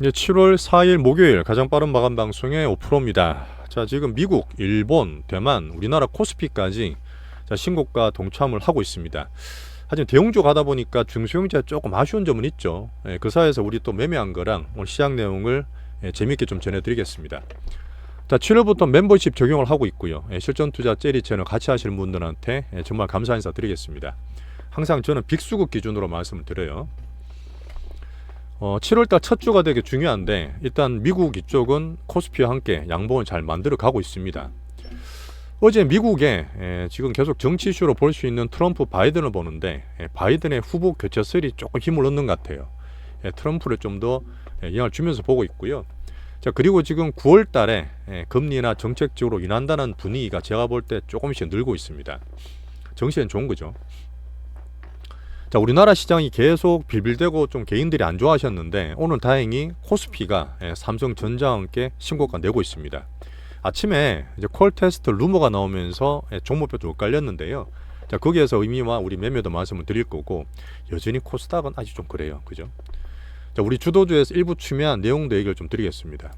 이제 7월 4일 목요일 가장 빠른 마감 방송의 5%입니다. 자, 지금 미국, 일본, 대만, 우리나라 코스피까지 신고가 동참을 하고 있습니다. 하지만 대형주 가다 보니까 중소형주가 조금 아쉬운 점은 있죠. 그 사이에서 우리 또 매매한 거랑 오늘 시장 내용을 재미있게 좀 전해드리겠습니다. 자, 7월부터 멤버십 적용을 하고 있고요. 실전투자 젤리 채널 같이 하시는 분들한테 정말 감사 인사 드리겠습니다. 항상 저는 빅수급 기준으로 말씀을 드려요. 7월달 첫 주가 되게 중요한데 일단 미국 이쪽은 코스피와 함께 양봉을 잘 만들어 가고 있습니다. 어제 미국에 지금 계속 정치 이슈로 볼 수 있는 트럼프 바이든을 보는데 바이든의 후보 교체설이 조금 힘을 얻는 것 같아요. 트럼프를 좀 더 영향을 주면서 보고 있고요. 자, 그리고 지금 9월 달에 금리나 정책적으로 인한다는 분위기가 제가 볼 때 조금씩 늘고 있습니다. 정시엔 좋은 거죠. 자, 우리나라 시장이 계속 빌빌대고 좀 개인들이 안 좋아하셨는데 오늘 다행히 코스피가 삼성전자와 함께 신고가 내고 있습니다. 아침에 이제 콜 테스트 루머가 나오면서 종목표 좀 엇갈렸는데요. 자, 거기에서 의미와 우리 매매도 말씀을 드릴 거고 여전히 코스닥은 아직 좀 그래요. 그죠? 자, 우리 주도주에서 일부 추미한 내용도 얘기를 좀 드리겠습니다.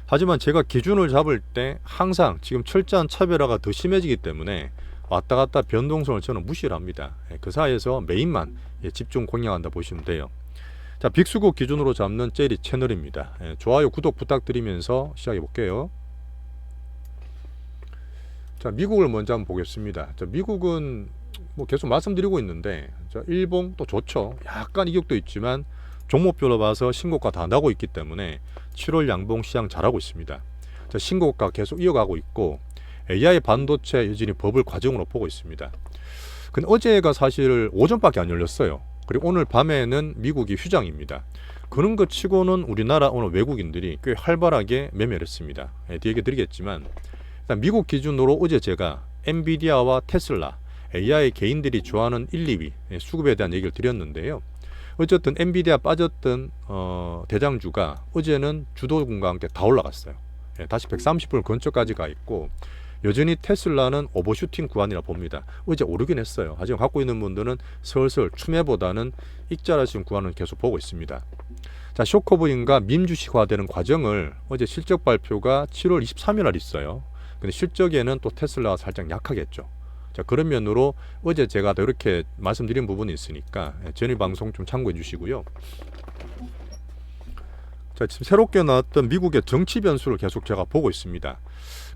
하지만 제가 기준을 잡을 때 항상 지금 철저한 차별화가 더 심해지기 때문에 왔다 갔다 변동성을 저는 무시를 합니다. 그 사이에서 메인만 집중 공략한다 보시면 돼요. 자, 빅수급 기준으로 잡는 젤리 채널입니다. 좋아요, 구독 부탁드리면서 시작해 볼게요. 자, 미국을 먼저 한번 보겠습니다. 자, 미국은 뭐 계속 말씀드리고 있는데 자, 일봉 또 좋죠. 약간 이격도 있지만 종목별로 봐서 신고가 다 나고 있기 때문에 7월 양봉 시장 잘하고 있습니다. 자, 신고가 계속 이어가고 있고 AI 반도체 여전히 버블 과정으로 보고 있습니다. 근데 어제가 사실 오전밖에 안 열렸어요. 그리고 오늘 밤에는 미국이 휴장입니다. 그런 것 치고는 우리나라 오늘 외국인들이 꽤 활발하게 매매를 했습니다. 뒤에 얘기 드리겠지만 일단 미국 기준으로 어제 제가 엔비디아와 테슬라, AI 개인들이 좋아하는 1, 2위 수급에 대한 얘기를 드렸는데요. 어쨌든 엔비디아 빠졌던 대장주가 어제는 주도군과 함께 다 올라갔어요. 다시 130불 근처까지 가 있고 여전히 테슬라는 오버슈팅 구간이라 봅니다. 어제 오르긴 했어요. 하지만 갖고 있는 분들은 슬슬 추매보다는 익절하시는 구간을 계속 보고 있습니다. 자, 쇼커브인과 밈주식화되는 과정을 어제 실적 발표가 7월 23일 날 있어요. 근데 실적에는 또 테슬라가 살짝 약하겠죠. 자, 그런 면으로 어제 제가 이렇게 말씀드린 부분이 있으니까 전일 방송 좀 참고해 주시고요. 자, 지금 새롭게 나왔던 미국의 정치 변수를 계속 제가 보고 있습니다.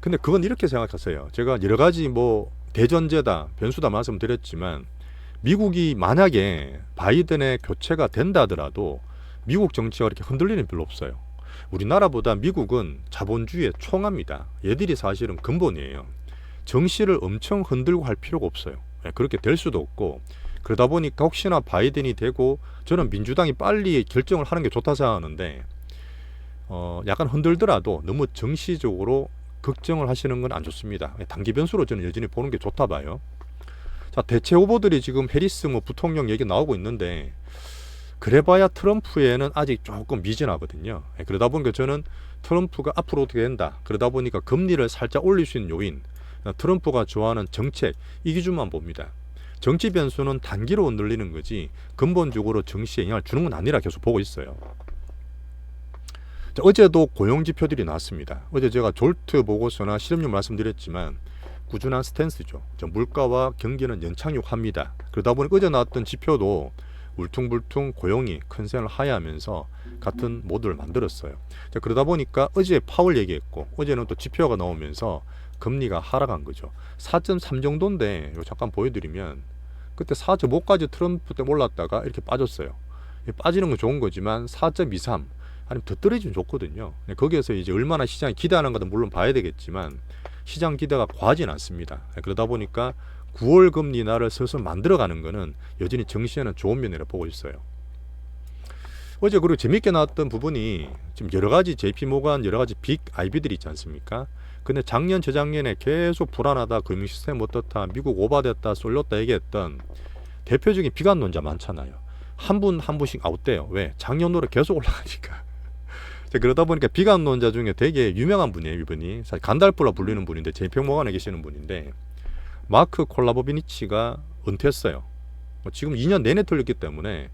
근데 그건 이렇게 생각하세요. 제가 여러 가지 뭐 대전제다, 변수다 말씀드렸지만 미국이 만약에 바이든의 교체가 된다 하더라도 미국 정치가 그렇게 흔들리는 별로 없어요. 우리나라보다 미국은 자본주의의 총합니다. 얘들이 사실은 근본이에요. 정시를 엄청 흔들고 할 필요가 없어요. 그렇게 될 수도 없고 그러다 보니까 혹시나 바이든이 되고 저는 민주당이 빨리 결정을 하는 게 좋다 생각하는데 약간 흔들더라도 너무 정시적으로 걱정을 하시는 건 안 좋습니다. 단기 변수로 저는 여전히 보는 게 좋다 봐요. 자, 대체 후보들이 지금 해리스 뭐 부통령 얘기 나오고 있는데 그래봐야 트럼프에는 아직 조금 미진하거든요. 그러다 보니까 저는 트럼프가 앞으로 어떻게 된다. 그러다 보니까 금리를 살짝 올릴 수 있는 요인, 트럼프가 좋아하는 정책 이 기준만 봅니다. 정치 변수는 단기로 흔들리는 거지 근본적으로 정치에 영향을 주는 건 아니라 계속 보고 있어요. 자, 어제도 고용지표들이 나왔습니다. 어제 제가 졸트 보고서나 실업률 말씀드렸지만 꾸준한 스탠스죠. 물가와 경기는 연착륙합니다. 그러다 보니 어제 나왔던 지표도 울퉁불퉁 고용이 컨센을 하야하면서 같은 모드를 만들었어요. 자, 그러다 보니까 어제 파월 얘기했고 어제는 또 지표가 나오면서 금리가 하락한 거죠. 4.3 정도인데 이거 잠깐 보여드리면 그때 4.5까지 트럼프 때 올랐다가 이렇게 빠졌어요. 빠지는 건 좋은 거지만 4.23 아니면 더 떨어지면 좋거든요. 거기에서 이제 얼마나 시장이 기대하는 것도 물론 봐야 되겠지만 시장 기대가 과하진 않습니다. 그러다 보니까 9월 금리 인하를 슬슬 만들어가는 것은 여전히 정시에는 좋은 면이라 보고 있어요. 어제 그리고 재밌게 나왔던 부분이 지금 여러 가지 JP모간 여러 가지 빅 IB들이 있지 않습니까? 근데 작년 재작년에 계속 불안하다, 금융 시스템 어떻다, 미국 오바됐다, 쏠렸다 얘기했던 대표적인 비관론자 많잖아요. 한 분씩 아웃돼요. 왜? 작년으로 계속 올라가니까. 그러다 보니까 비관론자 중에 되게 유명한 분이에요. 이분이 사실 간달프라 불리는 분인데 JP모간에 계시는 분인데 마크 콜라보비니치가 은퇴했어요. 뭐 지금 2년 내내 털렸기 때문에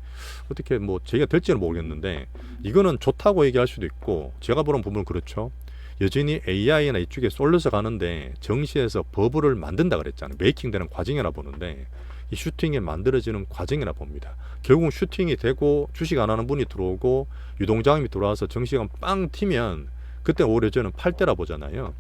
어떻게 뭐 제가 될지는 모르겠는데 이거는 좋다고 얘기할 수도 있고 제가 보는 부분은 그렇죠. 여전히 AI나 이쪽에 쏠려서 가는데 정시에서 버블을 만든다 그랬잖아요. 메이킹되는 과정이라 보는데 이 슈팅이 만들어지는 과정이라 봅니다. 결국 슈팅이 되고 주식 안 하는 분이 들어오고 유동자금이 들어와서 정시가 빵 튀면 그때 오히려 저는 팔 때라 보잖아요.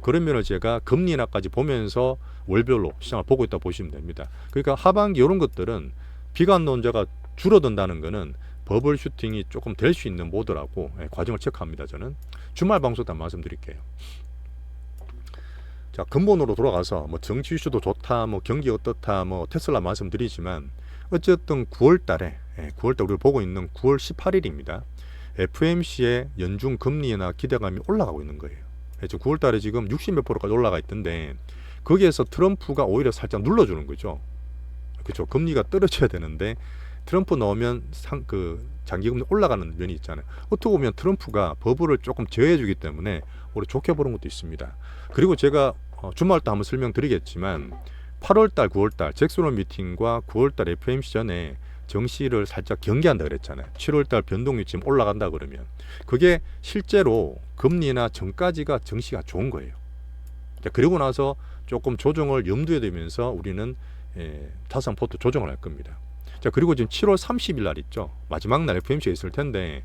그런 면을 제가 금리 인하까지 보면서 월별로 시장을 보고 있다 보시면 됩니다. 그러니까 하반기 이런 것들은 비관론자가 줄어든다는 거는 버블 슈팅이 조금 될 수 있는 모드라고 과정을 체크합니다. 저는 주말 방송 때 말씀드릴게요. 자, 근본으로 돌아가서 뭐 정치 이슈도 좋다, 뭐 경기 어떻다, 뭐 테슬라 말씀드리지만 어쨌든 9월달에 9월달 우리가 보고 있는 9월 18일입니다. FOMC의 연중 금리 인하 기대감이 올라가고 있는 거예요. 9월달에 지금 60몇 프로까지 올라가 있던데 거기에서 트럼프가 오히려 살짝 눌러주는 거죠. 그렇죠. 금리가 떨어져야 되는데 트럼프 넣으면 장기금리 올라가는 면이 있잖아요. 어떻게 보면 트럼프가 버블을 조금 제어해주기 때문에 우리 좋게 보는 것도 있습니다. 그리고 제가 주말 때 한번 설명드리겠지만 8월달, 9월달 잭슨홀 미팅과 9월달 FOMC 전에 정시를 살짝 경계한다 그랬잖아요. 7월달 변동이 지금 올라간다 그러면 그게 실제로 금리나 전까지가 정시가 좋은 거예요. 그리고 나서 조금 조정을 염두에 두면서 우리는 타산 포트 조정을 할 겁니다. 자, 그리고 지금 7월 30일 날 있죠. 마지막 날 FOMC가 있을 텐데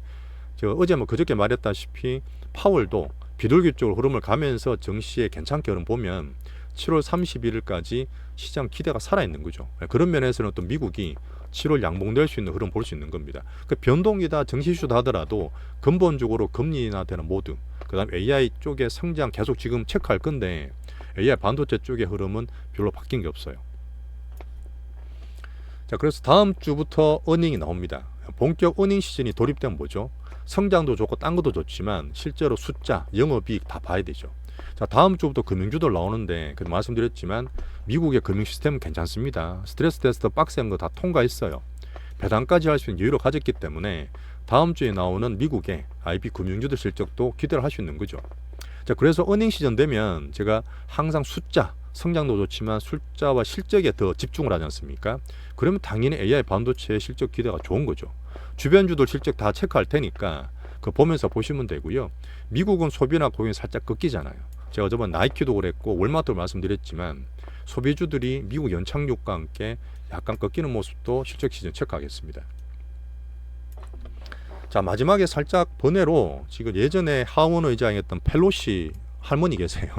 제가 어제 뭐 그저께 말했다시피 파월도 비둘기적으로 흐름을 가면서 정시에 괜찮게 흐름 보면 7월 31일까지 시장 기대가 살아있는 거죠. 그런 면에서는 또 미국이 7월 양봉될 수 있는 흐름 볼 수 있는 겁니다. 그 변동이다 정시 이슈다 하더라도 근본적으로 금리 인하되는 모드, 그 다음 AI 쪽의 성장 계속 지금 체크할 건데 AI 반도체 쪽의 흐름은 별로 바뀐 게 없어요. 자, 그래서 다음 주부터 어닝이 나옵니다. 본격 어닝 시즌이 돌입되면 뭐죠? 성장도 좋고 딴 것도 좋지만 실제로 숫자, 영업이익 다 봐야 되죠. 자, 다음 주부터 금융주들 나오는데 그래도 말씀드렸지만 미국의 금융 시스템은 괜찮습니다. 스트레스 테스트 빡센 거 다 통과했어요. 배당까지 할 수 있는 여유를 가졌기 때문에 다음 주에 나오는 미국의 IB 금융주들 실적도 기대를 할 수 있는 거죠. 자, 그래서 어닝 시즌 되면 제가 항상 숫자, 성장도 좋지만 숫자와 실적에 더 집중을 하지 않습니까? 그러면 당연히 AI 반도체의 실적 기대가 좋은 거죠. 주변주들 실적 다 체크할 테니까 그거 보면서 보시면 되고요. 미국은 소비나 고용이 살짝 꺾이잖아요. 제가 저번 나이키도 그랬고 월마트도 말씀드렸지만 소비주들이 미국 연착륙과 함께 약간 꺾이는 모습도 실적 시즌 체크하겠습니다. 자, 마지막에 살짝 번외로 지금 예전에 하원 의장이었던 펠로시 할머니 계세요.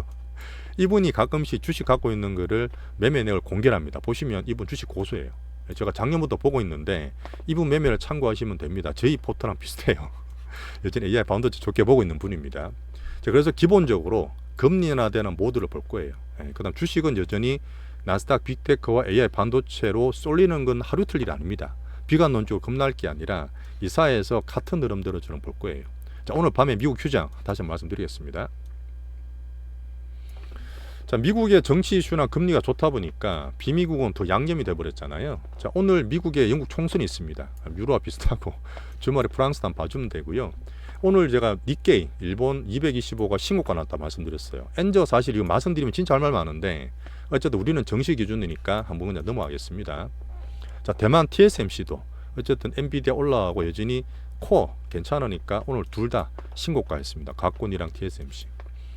이분이 가끔씩 주식 갖고 있는 거를 매매 내역을 공개를 합니다. 보시면 이분 주식 고수예요. 제가 작년부터 보고 있는데 이분 매매를 참고하시면 됩니다. 저희 포트랑 비슷해요. 여전히 AI 반도체 좋게 보고 있는 분입니다. 자, 그래서 기본적으로 금리 인하되는 모드를 볼 거예요. 그 다음 주식은 여전히 나스닥 빅테크와 AI 반도체로 쏠리는 건 하루 이틀 일 아닙니다. 비관론적으로 겁날 게 아니라 이 사회에서 같은 흐름대로 저는 볼 거예요. 자, 오늘 밤에 미국 휴장 다시 한번 말씀드리겠습니다. 자, 미국의 정치 이슈나 금리가 좋다 보니까 비미국은 더 양념이 돼버렸잖아요. 자, 오늘 미국의 영국 총선이 있습니다. 유로와 비슷하고 주말에 프랑스도 한번 봐주면 되고요. 오늘 제가 니케이 일본 225가 신고가 났다 말씀드렸어요. 엔저 사실 이거 말씀드리면 진짜 할 말 많은데 어쨌든 우리는 정시 기준이니까 한번 그냥 넘어가겠습니다. 자, 대만 TSMC도 어쨌든 엔비디아 올라가고 여전히 코어 괜찮으니까 오늘 둘 다 신고가 했습니다. 각곤이랑 TSMC.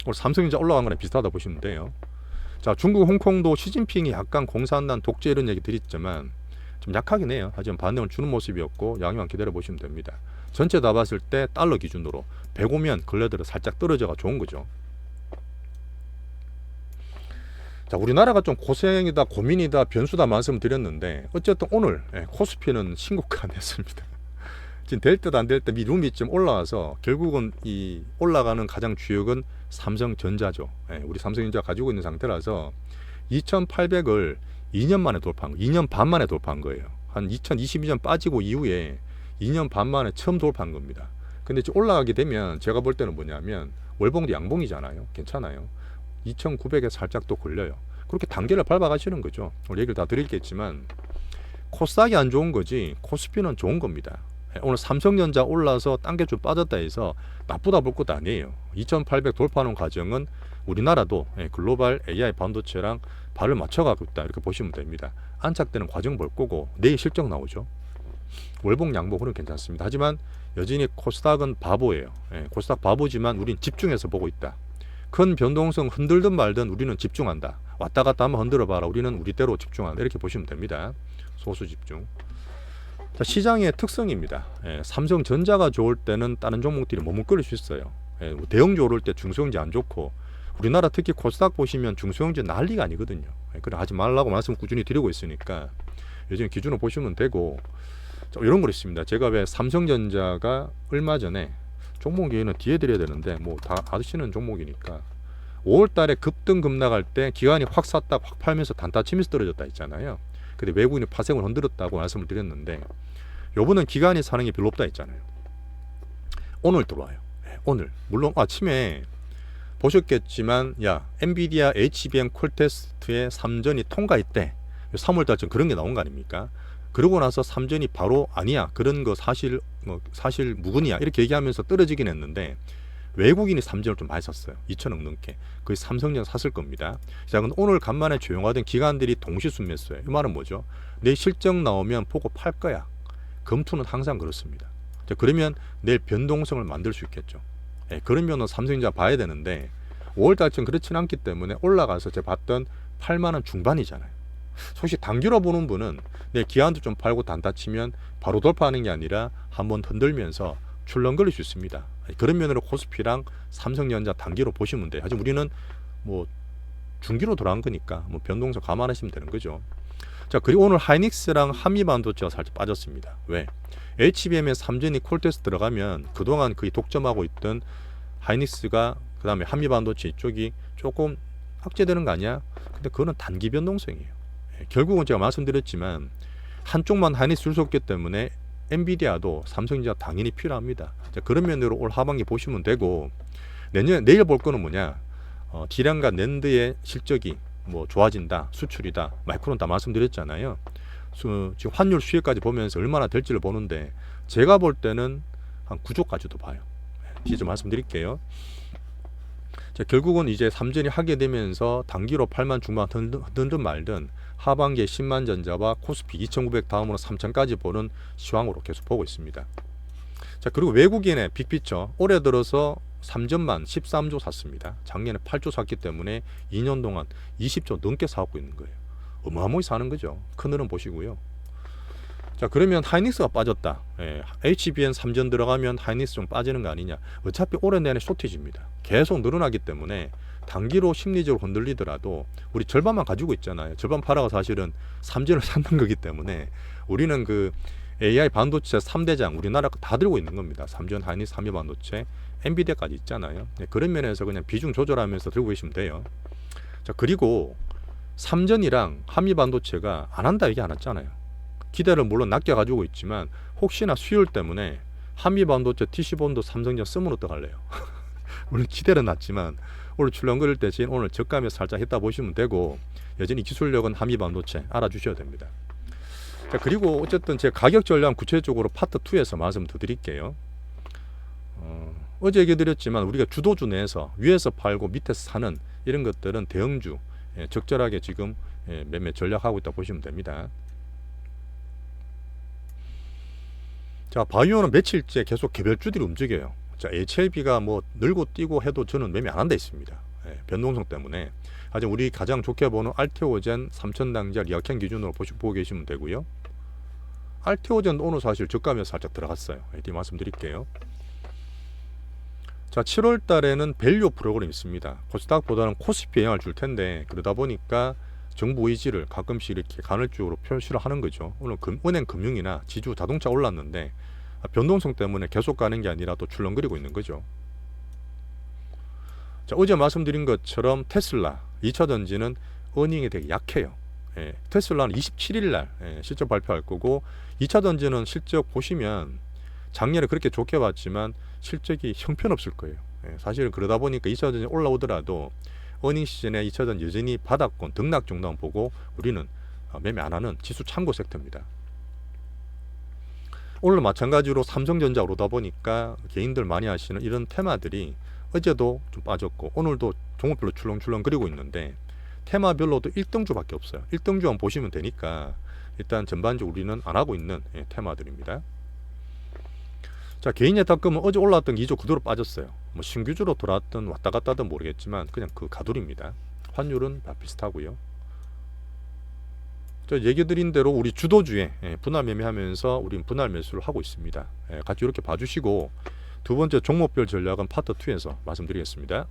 오늘 삼성전자 올라간 거랑 비슷하다 보시면 돼요. 자, 중국 홍콩도 시진핑이 약간 공산당 독재 이런 얘기 드렸지만 좀 약하긴 해요. 하지만 반응을 주는 모습이었고 양형 기다려 보시면 됩니다. 전체 다 봤을 때 달러 기준으로 105면 근래들은 살짝 떨어져가 좋은 거죠. 자, 우리나라가 좀 고생이다, 고민이다, 변수다 말씀드렸는데 어쨌든 오늘 코스피는 신고가 냈습니다. 지금 될 듯 안 될 듯 미룸이 좀 올라와서 결국은 이 올라가는 가장 주역은 삼성전자죠. 우리 삼성전자 가지고 있는 상태라서 2800을 2년 만에 돌파한 거예요. 2년 반 만에 돌파한 거예요. 한 2022년 빠지고 이후에 2년 반 만에 처음 돌파한 겁니다. 근데 올라가게 되면 제가 볼 때는 뭐냐면 월봉도 양봉이잖아요. 괜찮아요. 2900에 살짝 또 걸려요. 그렇게 단계를 밟아가시는 거죠. 오늘 얘기를 다 드리겠지만 코스닥이 안 좋은 거지 코스피는 좋은 겁니다. 오늘 삼성전자 올라서 단계 좀 빠졌다 해서 나쁘다 볼 것도 아니에요. 2800 돌파하는 과정은 우리나라도 글로벌 AI 반도체랑 발을 맞춰가고 있다 이렇게 보시면 됩니다. 안착되는 과정 볼 거고 내일 실적 나오죠. 월봉 양봉 흐름 괜찮습니다. 하지만 여전히 코스닥은 바보예요. 코스닥 바보지만 우린 집중해서 보고 있다. 큰 변동성 흔들든 말든 우리는 집중한다. 왔다 갔다 한번 흔들어 봐라. 우리는 우리대로 집중한다. 이렇게 보시면 됩니다. 소수 집중. 자, 시장의 특성입니다. 삼성전자가 좋을 때는 다른 종목들이 머뭇거릴 수 있어요. 대형주 오를 때 중소형주 안 좋고 우리나라 특히 코스닥 보시면 중소형주 난리가 아니거든요. 그래 하지 말라고 말씀 꾸준히 드리고 있으니까 요즘 기준으로 보시면 되고. 자, 이런 거 있습니다. 제가 왜 삼성전자가 얼마 전에 종목 얘기는 뒤에 드려야 되는데 뭐 다 아시는 종목이니까 5월 달에 급등 급락할 때 기관이 확 샀다 확 팔면서 단타 치면서 떨어졌다 했잖아요. 근데 외국인이 파생을 흔들었다고 말씀을 드렸는데 요번은 기관이 사는 게 별로 없다 했잖아요. 오늘 들어와요. 오늘 물론 아침에 보셨겠지만 야 엔비디아 HBM 콜테스트의 3전이 통과했대. 3월 달쯤 그런 게 나온 거 아닙니까? 그러고 나서 3전이 바로 아니야 그런 거 사실 무근이야 이렇게 얘기하면서 떨어지긴 했는데 외국인이 3전을 좀 많이 샀어요. 2천억 넘게. 거의 삼성전 샀을 겁니다. 자, 근데 오늘 간만에 조용하던 기관들이 동시 순매수예요. 이 말은 뭐죠? 내 실적 나오면 보고 팔 거야. 검투는 항상 그렇습니다. 자, 그러면 내일 변동성을 만들 수 있겠죠. 그러면은 삼성전자 봐야 되는데 5월 달쯤 그렇진 않기 때문에 올라가서 제가 봤던 8만 원 중반이잖아요. 혹시 단기로 보는 분은 내 기한도 좀 팔고 단타 치면 바로 돌파하는 게 아니라 한번 흔들면서 출렁거릴 수 있습니다. 그런 면으로 코스피랑 삼성전자 단기로 보시면 돼요. 하지만 우리는 뭐 중기로 돌아간 거니까 뭐 변동성 감안하시면 되는 거죠. 자, 그리고 오늘 하이닉스랑 한미반도체가 살짝 빠졌습니다. 왜? HBM에 3전이 콜테스트 들어가면 그동안 거의 독점하고 있던 하이닉스가 그 다음에 한미반도체 이쪽이 조금 악재되는 거 아니야? 근데 그거는 단기 변동성이에요. 결국은 제가 말씀드렸지만 한쪽만 하이닉스 줄 수 없기 때문에 엔비디아도 삼성전자 당연히 필요합니다. 자, 그런 면으로 올 하반기 보시면 되고 내일 볼 거는 뭐냐? 디램과 낸드의 실적이 뭐 좋아진다, 수출이다, 마이크론 다 말씀드렸잖아요. 지금 환율 수혜까지 보면서 얼마나 될지를 보는데 제가 볼 때는 한 9조까지도 봐요. 뒤에 좀 말씀드릴게요. 자, 결국은 이제 3전이 하게 되면서 단기로 8만 중반 흔든 말든 하반기에 10만 전자와 코스피 2,900 다음으로 3,000까지 보는 시황으로 계속 보고 있습니다. 자, 그리고 외국인의 빅피처 올해 들어서 3전만 13조 샀습니다. 작년에 8조 샀기 때문에 2년 동안 20조 넘게 사고 있는 거예요. 어마어마하게 사는 거죠. 큰 흐름 보시고요. 자, 그러면 하이닉스가 빠졌다. HBM 3전 들어가면 하이닉스 좀 빠지는 거 아니냐. 어차피 올해 내내 쇼티지입니다. 계속 늘어나기 때문에 단기로 심리적으로 흔들리더라도 우리 절반만 가지고 있잖아요. 절반 팔아가 사실은 3전을 샀는 거기 때문에 우리는 그 AI 반도체 3대장 우리나라 다 들고 있는 겁니다. 3전, 하이닉스, 한미 반도체, 엔비디아까지 있잖아요. 그런 면에서 그냥 비중 조절하면서 들고 계시면 돼요. 자, 그리고 3전이랑 한미 반도체가 안 한다 얘기 안 했잖아요. 기대를 물론 낮게 가지고 있지만 혹시나 수율 때문에 한미 반도체 TC본도 삼성전 쓰면 어떡할래요? 물론 기대는 낮지만 오늘 출렁거릴 때 지금 오늘 저가에 살짝 했다 보시면 되고 여전히 기술력은 한미 반도체 알아주셔야 됩니다. 자, 그리고 어쨌든 제 가격 전략 구체적으로 파트 2에서 말씀 더 드릴게요. 어제 얘기 드렸지만 우리가 주도주 내에서 위에서 팔고 밑에서 사는 이런 것들은 대형주 적절하게 지금 매매 전략하고 있다 보시면 됩니다. 자, 바이오는 며칠째 계속 개별주들이 움직여요. 자, HLB가 뭐 늘고 뛰고 해도 저는 매매 안 한다 있습니다. 변동성 때문에. 하지만 우리 가장 좋게 보는 알테오젠 3000당자 리아캔 기준으로 보고 계시면 되고요. 알테오젠 오늘 사실 저가면서 살짝 들어갔어요. 뒤에 말씀드릴게요. 자, 7월 달에는 밸류 프로그램이 있습니다. 코스닥보다는 코스피에 영향을 줄 텐데 그러다 보니까 정부 의지를 가끔씩 이렇게 간헐적으로 표시를 하는 거죠. 오늘 은행 금융이나 지주 자동차 올랐는데 변동성 때문에 계속 가는 게 아니라 또 출렁거리고 있는 거죠. 자, 어제 말씀드린 것처럼 테슬라 2차 전지는 어닝이 되게 약해요. 테슬라는 27일 날 실적 발표할 거고 2차 전지는 실적 보시면 작년에 그렇게 좋게 봤지만 실적이 형편없을 거예요. 사실은 그러다 보니까 2차 전지 올라오더라도 어닝 시즌에 2차 전지 여전히 바닥권 등락 정도만 보고 우리는 매매 안 하는 지수 참고 섹터입니다. 오늘 마찬가지로 삼성전자 오르다 보니까 개인들 많이 하시는 이런 테마들이 어제도 좀 빠졌고 오늘도 종목별로 출렁출렁 거리고 있는데 테마별로도 1등주밖에 없어요. 1등주만 보시면 되니까 일단 전반적으로 우리는 안 하고 있는 테마들입니다. 자, 개인 예탁금은 어제 올라왔던 기조 그대로 빠졌어요. 뭐 신규주로 돌아왔든 왔다 갔다 하든 모르겠지만 그냥 그 가돌입니다. 환율은 다 비슷하고요. 저 얘기 드린 대로 우리 주도주에 분할 매매하면서 우리는 분할 매수를 하고 있습니다. 같이 이렇게 봐주시고 두 번째 종목별 전략은 파트 2에서 말씀드리겠습니다.